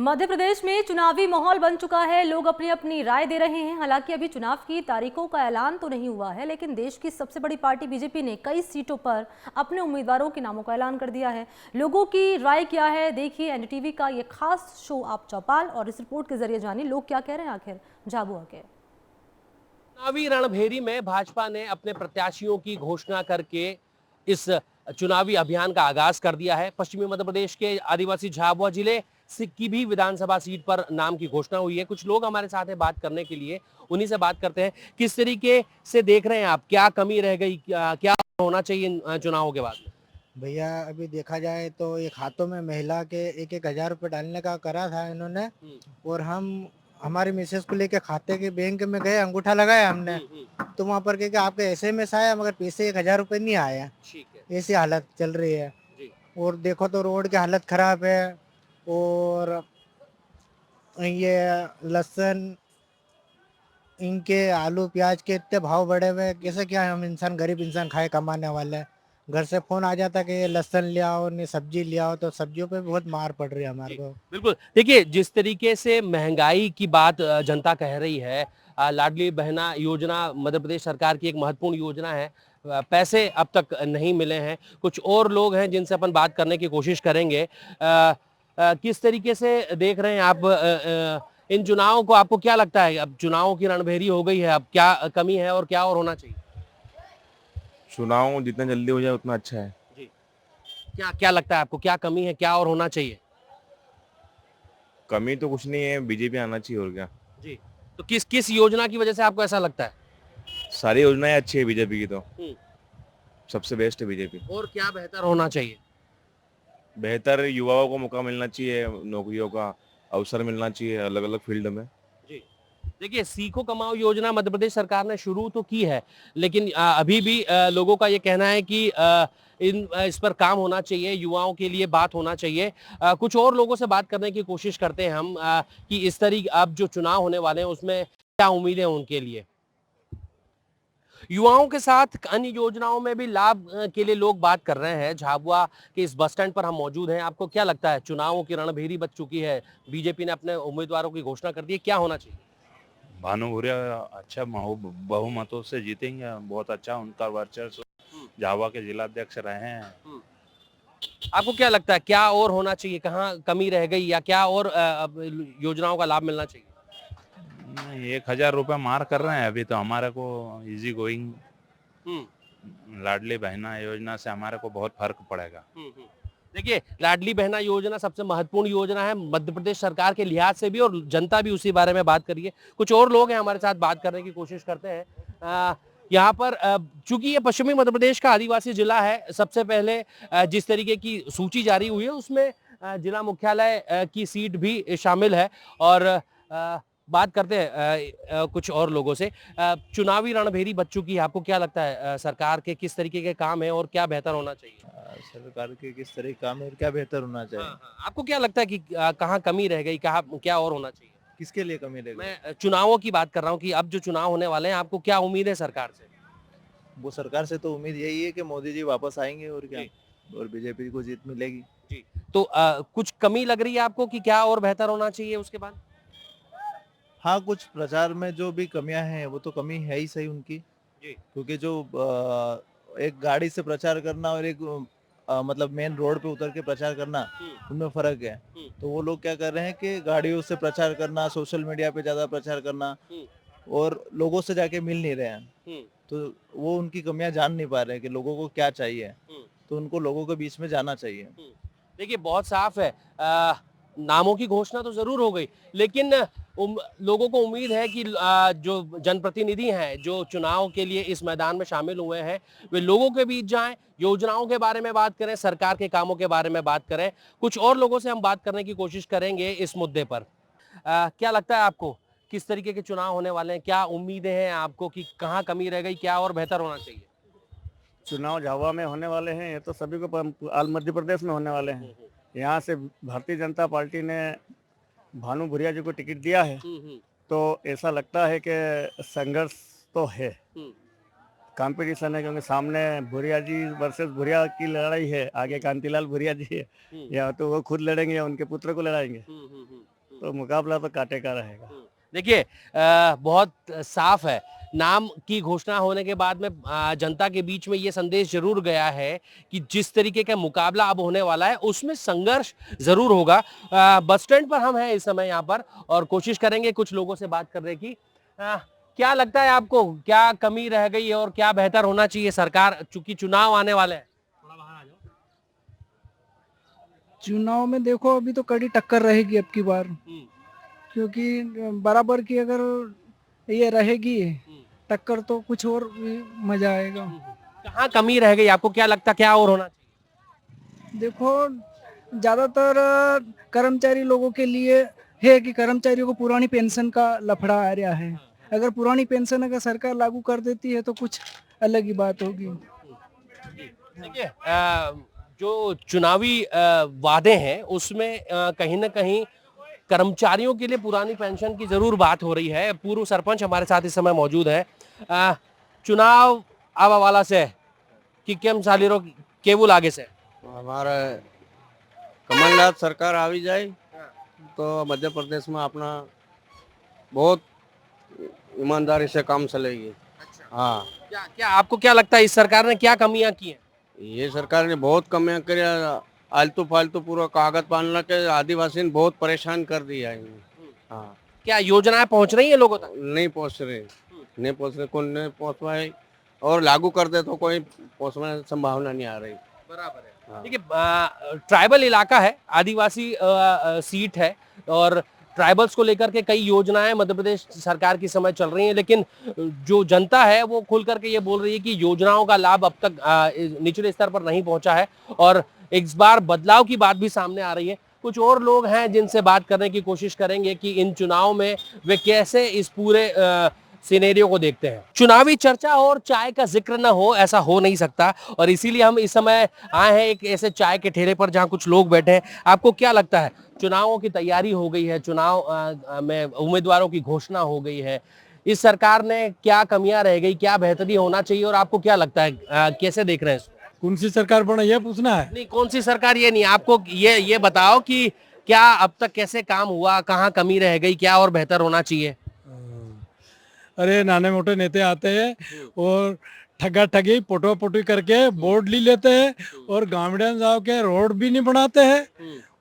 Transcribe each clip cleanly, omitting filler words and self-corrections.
मध्य प्रदेश में चुनावी माहौल बन चुका है। लोग अपनी अपनी राय दे रहे हैं। हालांकि अभी चुनाव की तारीखों का ऐलान तो नहीं हुआ है, लेकिन देश की सबसे बड़ी पार्टी बीजेपी ने कई सीटों पर अपने उम्मीदवारों के नामों का ऐलान कर दिया है। लोगों की राय क्या है, देखिए एनडीटीवी का ये खास शो आप चौपाल और इस रिपोर्ट के जरिए जानिए लोग क्या कह रहे हैं आखिर झाबुआ के। चुनावी रणभेरी में भाजपा ने अपने प्रत्याशियों की घोषणा करके इस चुनावी अभियान का आगाज कर दिया है। पश्चिमी मध्य प्रदेश के आदिवासी झाबुआ जिले से की भी विधानसभा सीट पर नाम की घोषणा हुई है। कुछ लोग हमारे साथ हैं बात करने के लिए, उन्हीं से बात करते हैं। किस तरीके से देख रहे हैं आप, क्या कमी रह गई, क्या होना चाहिए इन चुनावों के बाद में? भैया अभी देखा जाए तो एक हाथों में महिला के 1-1 हजार रुपए डालने का करा था इन्होंने। और हम हमारी मिसेस को लेके खाते के बैंक में गए, अंगूठा लगाया हमने। तो वहाँ पर कहे आपके एसएमएस आया मगर पैसे 1 हजार रुपए नहीं आया। ठीक है। ऐसी हालत चल रही है। जी। और देखो तो रोड की हालत खराब है। और ये लहसुन, इनके आलू प्याज के इतने भाव बढ़े हुए हैं, कैसे क्या हम इंसान, गरीब इंसान खाए, कमाने वाले हैं। घर से फोन आ जाता कि ये लहसुन ले आओ, नहीं सब्जी ले आओ, तो सब्जियों पे बहुत मार पड़ रही है हमारे को। बिल्कुल, देखिए जिस तरीके से महंगाई की बात जनता कह रही है, लाडली बहना योजना मध्य प्रदेश सरकार की एक महत्वपूर्ण योजना है। पैसे अब तक नहीं मिले हैं। कुछ और लोग हैं जिनसे अपन बात करने की कोशिश करेंगे। किस तरीके से देख रहे हैं आप इन चुनावों को? आपको क्या लगता है, अब चुनावों की रणभेरी हो गई है, अब क्या कमी है और क्या और होना चाहिए? चुनाव जितना जल्दी हो जाए उतना अच्छा है। जी। क्या क्या लगता है आपको, क्या कमी है, क्या और होना चाहिए? कमी तो कुछ नहीं है, बीजेपी आना चाहिए और क्या। जी। तो किस किस योजना की वजह से आपको ऐसा लगता है? सारी योजनाएं अच्छी है बीजेपी की, तो हम्म। सबसे बेस्ट है बीजेपी। और क्या बेहतर होना चाहिए? बेहतर युवाओं को मौका मिलना चाहिए, नौकरियों का अवसर मिलना चाहिए अलग अलग फील्ड में। जी। देखिए, सीखो कमाओ योजना मध्य प्रदेश सरकार ने शुरू तो की है, लेकिन अभी भी लोगों का ये कहना है कि इस पर काम होना चाहिए, युवाओं के लिए बात होना चाहिए। कुछ और लोगों से बात करने की कोशिश करते हैं हम कि इस तरीके अब जो चुनाव होने वाले हैं उसमें क्या उम्मीदें हैं उनके लिए। युवाओं के साथ अन्य योजनाओं में भी लाभ के लिए लोग बात कर रहे हैं। झाबुआ के इस बस स्टैंड पर हम मौजूद हैं। आपको क्या लगता है, चुनावों की रणभेरी बच चुकी है, बीजेपी ने अपने उम्मीदवारों की घोषणा कर दी है, क्या होना चाहिए? भानु भूरिया अच्छा बहुमतों से जीतेंगे, बहुत अच्छा उनका वर्चस्व। झाबुआ के जिलाध्यक्ष रहे हैं। आपको क्या लगता है, क्या और होना चाहिए, कहाँ कमी रह गई, या क्या और योजनाओं का लाभ मिलना चाहिए? 1,000 रुपया मार कर रहे हैं अभी तो हमारे को इजी गोइंग। लाडली बहना योजना से हमारे को बहुत फर्क पड़ेगा। देखिए, लाडली बहना योजना सबसे महत्वपूर्ण योजना है मध्य प्रदेश सरकार के लिहाज से भी, और जनता भी उसी बारे में बात करिए। कुछ और लोग हैं हमारे साथ, बात करने की कोशिश करते हैं। यहाँ पर चूंकि ये पश्चिमी मध्य प्रदेश का आदिवासी जिला है, सबसे पहले जिस तरीके की सूची जारी हुई है उसमें जिला मुख्यालय की सीट भी शामिल है। और बात करते हैं कुछ और लोगों से। चुनावी रणभेरी बच चुकी है, आपको क्या लगता है सरकार के किस तरीके के काम है और क्या बेहतर होना चाहिए? सरकार के किस तरह के काम है और क्या बेहतर होना चाहिए? हाँ। आपको क्या लगता है कि कहाँ कमी रह गई, कहाँ क्या और होना चाहिए? किसके लिए कमी रहेगी? मैं चुनावों की बात कर रहा हूँ कि अब जो चुनाव होने वाले हैं, आपको क्या उम्मीद है सरकार से? वो सरकार से तो उम्मीद यही है कि मोदी जी वापस आएंगे और क्या, और बीजेपी को जीत मिलेगी। जी। तो कुछ कमी लग रही है आपको कि क्या और बेहतर होना चाहिए उसके बाद? हाँ, कुछ प्रचार में जो भी कमियां हैं वो तो कमी है ही सही उनकी। जी। क्योंकि जो एक गाड़ी से प्रचार करना और एक मतलब मेन रोड पे उतर के प्रचार करना, उनमें फर्क है। तो वो लोग क्या कर रहे हैं कि गाड़ियों से प्रचार करना, सोशल मीडिया पे ज्यादा प्रचार करना, और लोगों से जाके मिल नहीं रहे हैं। तो वो उनकी कमियां जान नहीं पा रहे हैं कि लोगों को क्या चाहिए। तो उनको लोगों के बीच में जाना चाहिए। देखिए, बहुत साफ है, नामों की घोषणा तो जरूर हो गई, लेकिन लोगों को उम्मीद है कि जो जनप्रतिनिधि हैं जो चुनाव के लिए इस मैदान में शामिल हुए हैं, वे लोगों के बीच जाएं, योजनाओं के बारे में बात करें, सरकार के कामों के बारे में बात करें। कुछ और लोगों से हम बात करने की कोशिश करेंगे इस मुद्दे पर। क्या लगता है आपको, किस तरीके के चुनाव होने वाले हैं, क्या उम्मीदें हैं आपको कि कहाँ कमी रह गई, क्या और बेहतर होना चाहिए? चुनाव झाबुआ में होने वाले हैं, ये तो सभी को आल मध्य प्रदेश में होने वाले हैं। यहाँ से भारतीय जनता पार्टी ने भानु भूरिया जी को टिकट दिया है, तो ऐसा लगता है कि संघर्ष तो है, कंपटीशन है, क्योंकि सामने भूरिया जी वर्सेस भूरिया की लड़ाई है, आगे कांतिलाल भूरिया जी है। या तो वो खुद लड़ेंगे या उनके पुत्र को लड़ाएंगे। तो मुकाबला तो कांटे का रहेगा। देखिए बहुत साफ है, नाम की घोषणा होने के बाद में जनता के बीच में ये संदेश जरूर गया है कि जिस तरीके का मुकाबला अब होने वाला है उसमें संघर्ष जरूर होगा। बस स्टैंड पर हम हैं इस समय यहाँ पर और कोशिश करेंगे कुछ लोगों से बात करने की। क्या लगता है आपको, क्या कमी रह गई है और क्या बेहतर होना चाहिए? सरकार, चूंकि चुनाव आने वाले हैं, थोड़ा बाहर आ जाओ। चुनाव में देखो अभी तो कड़ी टक्कर रहेगी अब की बार, क्योंकि बराबर की अगर ये रहेगी टक्कर तो कुछ और भी मजा आएगा। कहाँ कमी रह गई आपको, क्या लगता, क्या और होना चाहिए? देखो ज्यादातर कर्मचारी लोगों के लिए है कि कर्मचारियों को पुरानी पेंशन का लफड़ा आ रहा है। अगर पुरानी पेंशन अगर सरकार लागू कर देती है तो कुछ अलग ही बात होगी। देखिए जो चुनावी वादे हैं उसमें कहीं ना कहीं कर्मचारियों के लिए पुरानी पेंशन की जरूर बात हो रही है। पूर्व सरपंच हमारे साथ इस समय मौजूद है। चुनाव आवा वाला से कि केम सालीरो केवल आगे से हमारे कमलनाथ सरकार आ जाए तो मध्य प्रदेश में अपना बहुत ईमानदारी से काम चलेगी। हाँ, क्या आपको क्या लगता है इस सरकार ने क्या कमियां की हैं? ये सरकार ने बहुत कमियां करी, आलतू फालतू पूरा कागज पालना के आदिवासी ने बहुत परेशान कर दिया है। हाँ, क्या योजनाएं पहुंच रही है लोगों तक? नहीं पहुंच रहे, कौन नहीं पहुंच पाए और लागू कर दे तो कोई पहुंचने की संभावना नहीं आ रही। बराबर है। देखिए ट्राइबल इलाका है, आदिवासी सीट है और ट्राइबल्स को लेकर के कई योजनाएं मध्य प्रदेश सरकार की समय चल रही हैं, लेकिन जो जनता है वो खुल करके ये बोल रही है कि योजनाओं का लाभ अब तक निचले स्तर पर नहीं पहुंचा है और इस बार बदलाव की बात भी सामने आ रही है। कुछ और लोग हैं जिनसे बात करने की कोशिश करेंगे कि इन चुनाव में वे कैसे इस पूरे सिनेरियो को देखते हैं। चुनावी चर्चा और चाय का जिक्र न हो, ऐसा हो नहीं सकता और इसीलिए हम इस समय आए हैं एक ऐसे चाय के ठेले पर जहां कुछ लोग बैठे हैं। आपको क्या लगता है, चुनावों की तैयारी हो गई है, चुनाव में उम्मीदवारों की घोषणा हो गई है, इस सरकार ने क्या कमियां रह गई, क्या बेहतरी होना चाहिए और आपको क्या लगता है कैसे देख रहे हैं? कौन सी सरकार बना ये पूछना है? नहीं, कौन सी सरकार ये नहीं, आपको ये बताओ कि क्या अब तक कैसे काम हुआ, कहाँ कमी रह गई, क्या और बेहतर होना चाहिए? अरे नाने मोटे नेता आते हैं और ठगा ठगी पोटो पोटी करके बोर्ड ले लेते हैं और गांवड़ियां जाओ के रोड भी नहीं बनाते हैं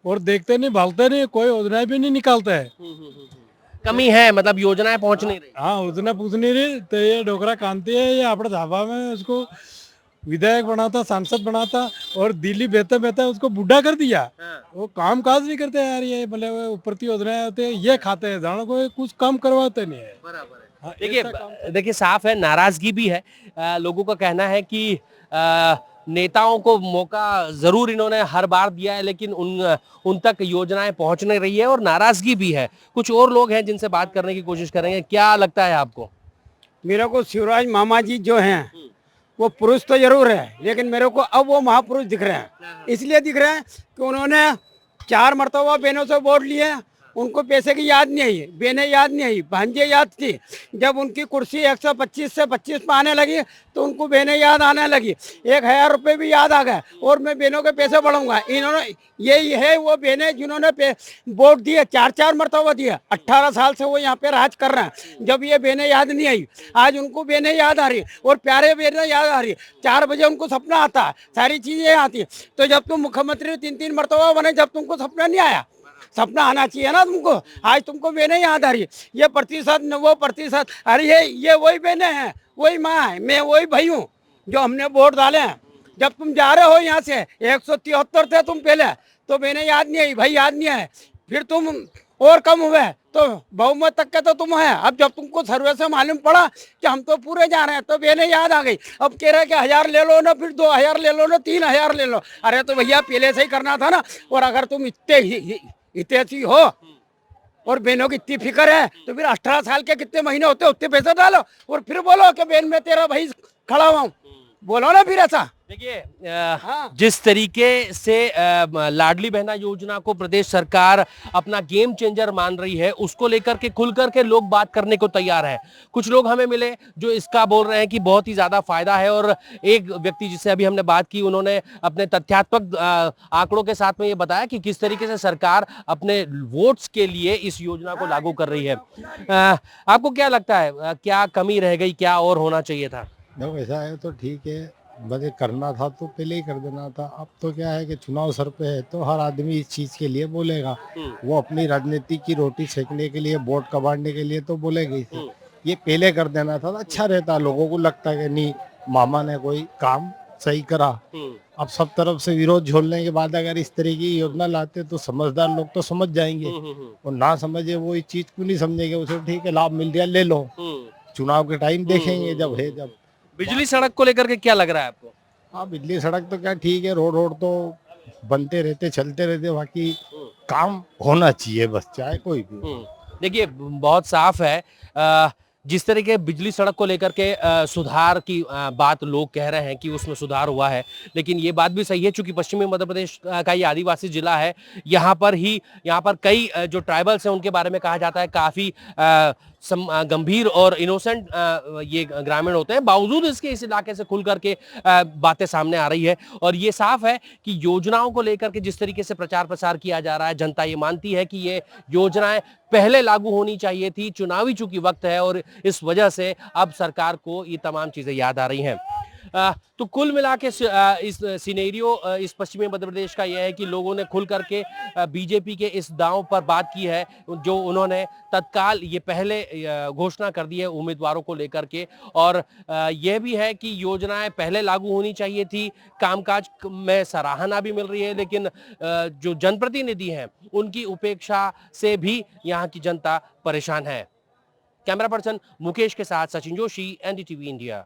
और देखते नहीं, भालते नहीं, कोई योजना भी नहीं निकालते है। कमी है, मतलब योजनाएं पहुंच नहीं रही। हाँ, योजना पूछ नहीं रही तो ये डोकरा कांति है, ये अपने धाबा में उसको विधायक बनाता, सांसद बनाता और दिल्ली बेहते बेहते उसको बुढ़ा कर दिया। वो काम काज नहीं करते यार, ये मतलब ऊपर योजनाएं होते हैं ये खाते हैं, जानो कोई कुछ काम करवाते नहीं है। बराबर है। देखिए साफ है, नाराजगी भी है। लोगों का कहना है कि नेताओं को मौका जरूर इन्होंने हर बार दिया है लेकिन उन तक योजनाएं पहुंच नहीं रही है और नाराजगी भी है। कुछ और लोग हैं जिनसे बात करने की कोशिश करेंगे। क्या लगता है आपको? मेरे को शिवराज मामा जी जो हैं वो पुरुष तो जरूर है लेकिन मेरे को अब वो महापुरुष दिख रहे हैं। इसलिए दिख रहे हैं कि उन्होंने 4 मरतबा बहनों से वोट लिए, उनको पैसे की याद नहीं आई, बहनें याद नहीं आई, भांजे याद थी। जब उनकी कुर्सी 125 से 25 पे आने लगी तो उनको बहनें याद आने लगी, 1000 रुपये भी याद आ गए और मैं बहनों के पैसे बढ़ाऊंगा। इन्होंने यही है वो बहनें जिन्होंने वोट दिए, 4 मरतबा दिए, 18 साल से वो यहाँ पे राज कर रहे हैं। जब ये बहनें याद नहीं आई, आज उनको बहनें याद आ रही और प्यारे बहनें याद आ रही। 4 बजे उनको सपना आता है, सारी चीजें आती। तो जब तुम मुख्यमंत्री 3 मरतबा बने, जब तुमको सपना नहीं आया, सपना आना चाहिए ना तुमको। आज तुमको बहनें याद आ रही, ये प्रतिशत न वो प्रतिशत, अरे ये वही बहनें हैं, वही माँ है, मैं वही भाई हूँ जो हमने वोट डाले हैं। जब तुम जा रहे हो यहाँ से 173 थे तुम पहले, तो बहनें याद नहीं आई, भाई याद नहीं आए, फिर तुम और कम हुए तो बहुमत तक के तो तुम है। अब जब तुमको सर्वे से मालूम पड़ा कि हम तो पूरे जा रहे हैं तो बहनें याद आ गई। अब कह रहे कि 1000 ले लो ना, फिर 2000 ले लो ना, 3000 ले लो। अरे तो भैया पहले से ही करना था ना। और अगर तुम इतनी हो और बहनों की इतनी फिक्र है तो फिर 18 साल के कितने महीने होते उतने पैसे डालो और फिर बोलो कि बहन मैं तेरा भाई खड़ा हुआ हूँ, बोलो ना फिर ऐसा। देखिए जिस तरीके से लाडली बहना योजना को प्रदेश सरकार अपना गेम चेंजर मान रही है, उसको लेकर के खुल करके लोग बात करने को तैयार है। कुछ लोग हमें मिले जो इसका बोल रहे हैं कि बहुत ही ज्यादा फायदा है, और एक व्यक्ति जिससे अभी हमने बात की उन्होंने अपने तथ्यात्मक आंकड़ों के साथ में ये बताया कि किस तरीके से सरकार अपने वोट्स के लिए इस योजना को लागू कर रही है। आपको क्या लगता है, क्या कमी रह गई, क्या और होना चाहिए था? देखो ऐसा है तो ठीक है, बस करना था तो पहले ही कर देना था। अब तो क्या है कि चुनाव सर पे है तो हर आदमी इस चीज के लिए बोलेगा। वो अपनी राजनीति की रोटी सेकने के लिए, वोट कबाड़ने के लिए तो बोलेगा ही। ये पहले कर देना था तो अच्छा रहता। लोगों को लगता है कि नहीं, मामा ने कोई काम सही करा। अब सब तरफ से विरोध झोलने के बाद अगर इस तरह की योजना लाते तो समझदार लोग तो समझ जाएंगे, और ना समझे वो इस चीज को नहीं समझेंगे। उसे ठीक है, लाभ मिल गया ले लो, चुनाव के टाइम देखेंगे जब है। जब बिजली सड़क को लेकर के क्या लग रहा है आपको? हाँ, बिजली सड़क तो क्या ठीक है, रोड तो बनते रहते, चलते रहते, बाकी काम होना चाहिए बस, चाहे कोई भी। देखिए बहुत साफ है, जिस तरीके बिजली सड़क को लेकर के सुधार की बात लोग कह रहे हैं कि उसमें सुधार हुआ है, लेकिन ये बात भी सही है चूंकि पश्चिमी मध्य प्रदेश का ये आदिवासी जिला है। यहाँ पर कई जो ट्राइबल्स हैं उनके बारे में कहा जाता है काफी गंभीर और इनोसेंट ये ग्रामीण होते हैं। बावजूद इसके इस इलाके से खुल करके बातें सामने आ रही है, और ये साफ है कि योजनाओं को लेकर के जिस तरीके से प्रचार प्रसार किया जा रहा है, जनता ये मानती है कि ये योजनाएं पहले लागू होनी चाहिए थी। चुनावी चूंकि वक्त है और इस वजह से अब सरकार को ये तमाम चीजें याद आ रही हैं। तो कुल मिला के इस सिनेरियो इस पश्चिमी मध्य प्रदेश का यह है कि लोगों ने खुल करके बीजेपी के इस दांव पर बात की है, जो उन्होंने तत्काल ये पहले घोषणा कर दी है उम्मीदवारों को लेकर के। और यह भी है कि योजनाएं पहले लागू होनी चाहिए थी। कामकाज में सराहना भी मिल रही है, लेकिन जो जनप्रतिनिधि हैं उनकी उपेक्षा से भी यहाँ की जनता परेशान है। कैमरा पर्सन मुकेश के साथ सचिन जोशी, एनडीटीवी इंडिया।